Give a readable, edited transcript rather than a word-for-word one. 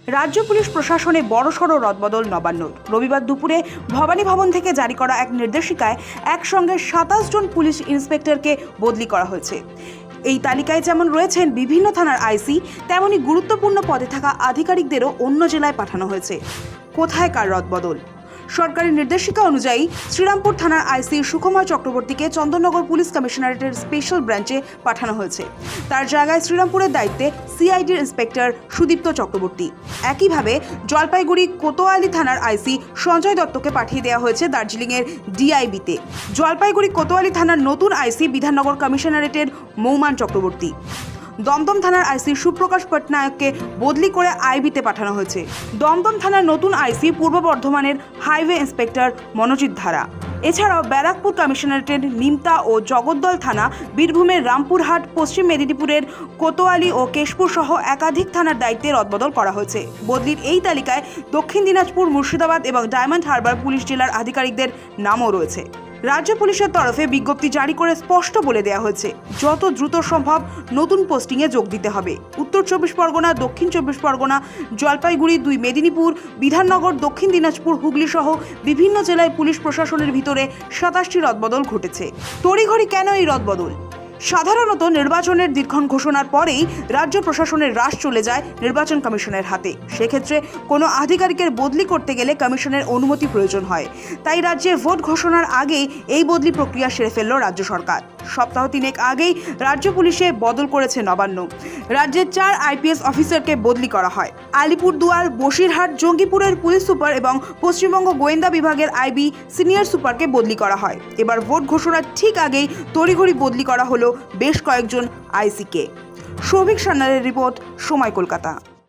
রাজ্য পুলিশ প্রশাসনে বড়সড় রদবদল নবান্নর। রবিবার দুপুরে ভবানী ভবন থেকে জারি করা এক নির্দেশিকায় একসঙ্গে 27 জন পুলিশ ইন্সপেক্টরকে বদলি করা হয়েছে। এই তালিকায় যেমন রয়েছেন বিভিন্ন থানার আইসি, তেমনি গুরুত্বপূর্ণ পদে থাকা আধিকারিকদেরও অন্য জেলায় পাঠানো হয়েছে। কোথায় কার রদবদল? সরকারি নির্দেশিকা অনুযায়ী শ্রীরামপুর থানার আইসি সুখময় চক্রবর্তীকে চন্দননগর পুলিশ কমিশনারেটের স্পেশাল ব্রাঞ্চে পাঠানো হয়েছে। তার জায়গায় শ্রীরামপুরের দায়িত্বে সিআইডির ইন্সপেক্টর সুদীপ্ত চক্রবর্তী। একইভাবে জলপাইগুড়ি কোতোয়ালি থানার আইসি সঞ্জয় দত্তকে পাঠিয়ে দেওয়া হয়েছে দার্জিলিংয়ের ডিআইবিতে। জলপাইগুড়ি কোতোয়ালি থানার নতুন আইসি বিধাননগর কমিশনারেটের মৌমান চক্রবর্তী। দমদম থানার আইসি সুপ্রকাশ পটনায়ককে বদলি করে আইবিতে পাঠানো হয়েছে। দমদম থানার নতুন আইসি পূর্ব বর্ধমানের হাইওয়ে ইন্সপেক্টর মনোজিৎ ধারা। এছাড়াও ব্যারাকপুর কমিশনারেটের নিমতা ও জগদ্দল থানা, বীরভূমের রামপুরহাট, পশ্চিম মেদিনীপুরের কোতোয়ালি ও কেশপুর সহ একাধিক থানার দায়িত্বে রদবদল করা হয়েছে। বদলির এই তালিকায় দক্ষিণ দিনাজপুর, মুর্শিদাবাদ এবং ডায়মন্ড হারবার পুলিশ জেলার আধিকারিকদের নামও রয়েছে। রাজ্য পুলিশের তরফে বিজ্ঞপ্তি জারি করে স্পষ্ট বলে দেওয়া হয়েছে, যত দ্রুত সম্ভব নতুন পোস্টিংয়ে যোগ দিতে হবে। উত্তর 24 পরগনা, দক্ষিণ 24 পরগনা, জলপাইগুড়ি, 2 মেদিনীপুর, বিধাননগর, দক্ষিণ দিনাজপুর, হুগলি সহ বিভিন্ন জেলায় পুলিশ প্রশাসনের ভিতরে 27টি রদবদল ঘটেছে। তড়িঘড়ি কেন এই রদবদল? সাধারণত নির্বাচনের দীর্ঘক্ষণ ঘোষণার পরেই রাজ্য প্রশাসনের রাশ চলে যায় নির্বাচন কমিশনের হাতে। সেক্ষেত্রে কোনো আধিকারিকের বদলি করতে গেলে কমিশনের অনুমতি প্রয়োজন হয়। তাই রাজ্যে ভোট ঘোষণার আগেই এই বদলি প্রক্রিয়া সেরে ফেলল রাজ্য সরকার। সপ্তাহ 3 আগেই রাজ্য পুলিশে বদল করেছে নবান্ন। রাজ্যের 4 আইপিএস অফিসারকে বদলি করা হয়। আলিপুরদুয়ার, বসিরহাট, জঙ্গিপুরের পুলিশ সুপার এবং পশ্চিমবঙ্গ গোয়েন্দা বিভাগের আইবি সিনিয়র সুপারকে বদলি করা হয়। এবার ভোট ঘোষণার ঠিক আগেই তড়িঘড়ি বদলি করা হলো বেশ কয়েকজন আইসিকে। সৌভিক সান্যালের রিপোর্ট, সময় কলকাতা।